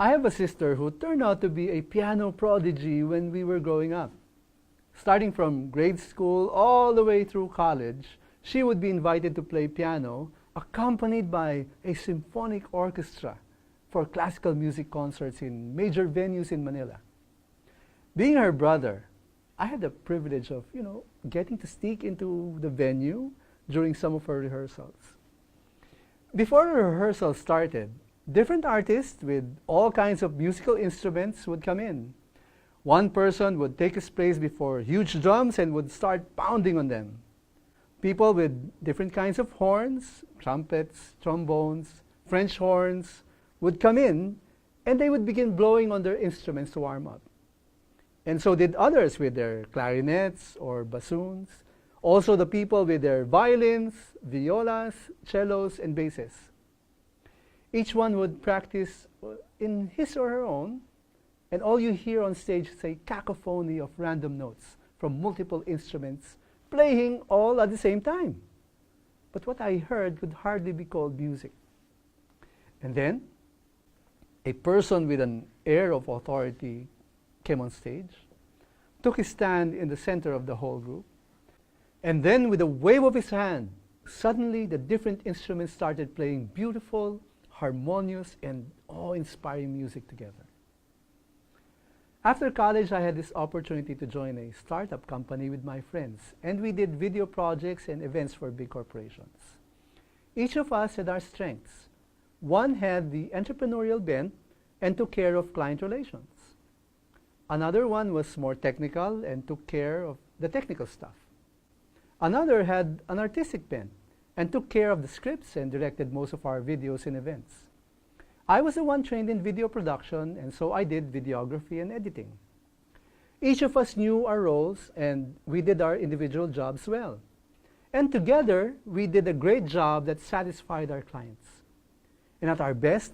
I have a sister who turned out to be a piano prodigy when we were growing up. Starting from grade school all the way through college, she would be invited to play piano, accompanied by a symphonic orchestra for classical music concerts in major venues in Manila. Being her brother, I had the privilege of, getting to sneak into the venue during some of her rehearsals. Before the rehearsal started, different artists with all kinds of musical instruments would come in. One person would take his place before huge drums and would start pounding on them. People with different kinds of horns, trumpets, trombones, French horns, would come in and they would begin blowing on their instruments to warm up. And so did others with their clarinets or bassoons. Also the people with their violins, violas, cellos, and basses. Each one would practice in his or her own, and all you hear on stage is a cacophony of random notes from multiple instruments playing all at the same time. But what I heard could hardly be called music. And then, a person with an air of authority came on stage, took his stand in the center of the whole group, and then with a wave of his hand, suddenly the different instruments started playing beautiful, harmonious, and awe-inspiring music together. After college, I had this opportunity to join a startup company with my friends, and we did video projects and events for big corporations. Each of us had our strengths. One had the entrepreneurial bent and took care of client relations. Another one was more technical and took care of the technical stuff. Another had an artistic bent and took care of the scripts and directed most of our videos and events. I was the one trained in video production, and so I did videography and editing. Each of us knew our roles, and we did our individual jobs well. And together, we did a great job that satisfied our clients. And at our best,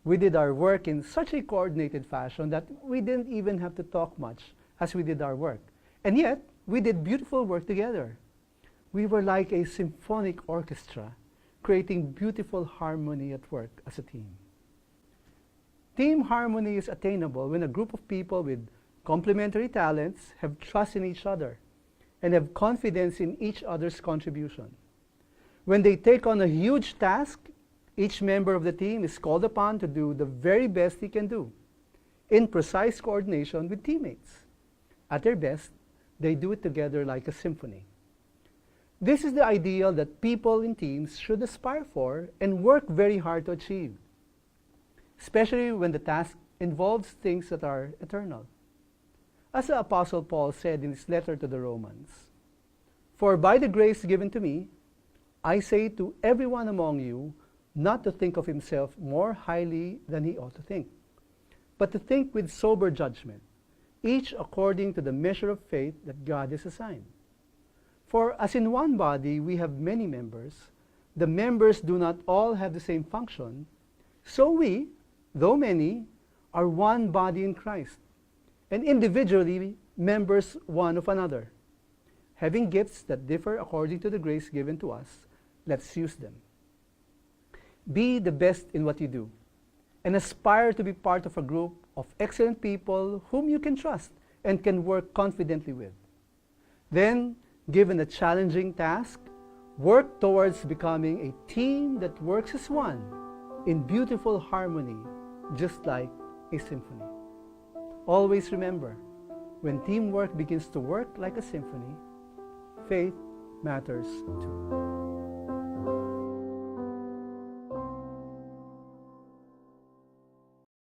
we did our work in such a coordinated fashion that we didn't even have to talk much as we did our work. And yet, we did beautiful work together. We were like a symphonic orchestra, creating beautiful harmony at work as a team. Team harmony is attainable when a group of people with complementary talents have trust in each other and have confidence in each other's contribution. When they take on a huge task, each member of the team is called upon to do the very best he can do, in precise coordination with teammates. At their best, they do it together like a symphony. This is the ideal that people in teams should aspire for and work very hard to achieve, especially when the task involves things that are eternal. As the Apostle Paul said in his letter to the Romans, "For by the grace given to me, I say to everyone among you not to think of himself more highly than he ought to think, but to think with sober judgment, each according to the measure of faith that God has assigned. For as in one body we have many members, the members do not all have the same function, so we, though many, are one body in Christ, and individually members one of another. Having gifts that differ according to the grace given to us, let's use them. Be the best in what you do, and aspire to be part of a group of excellent people whom you can trust and can work confidently with. Then, given a challenging task, work towards becoming a team that works as one in beautiful harmony, just like a symphony. Always remember, when teamwork begins to work like a symphony, faith matters too."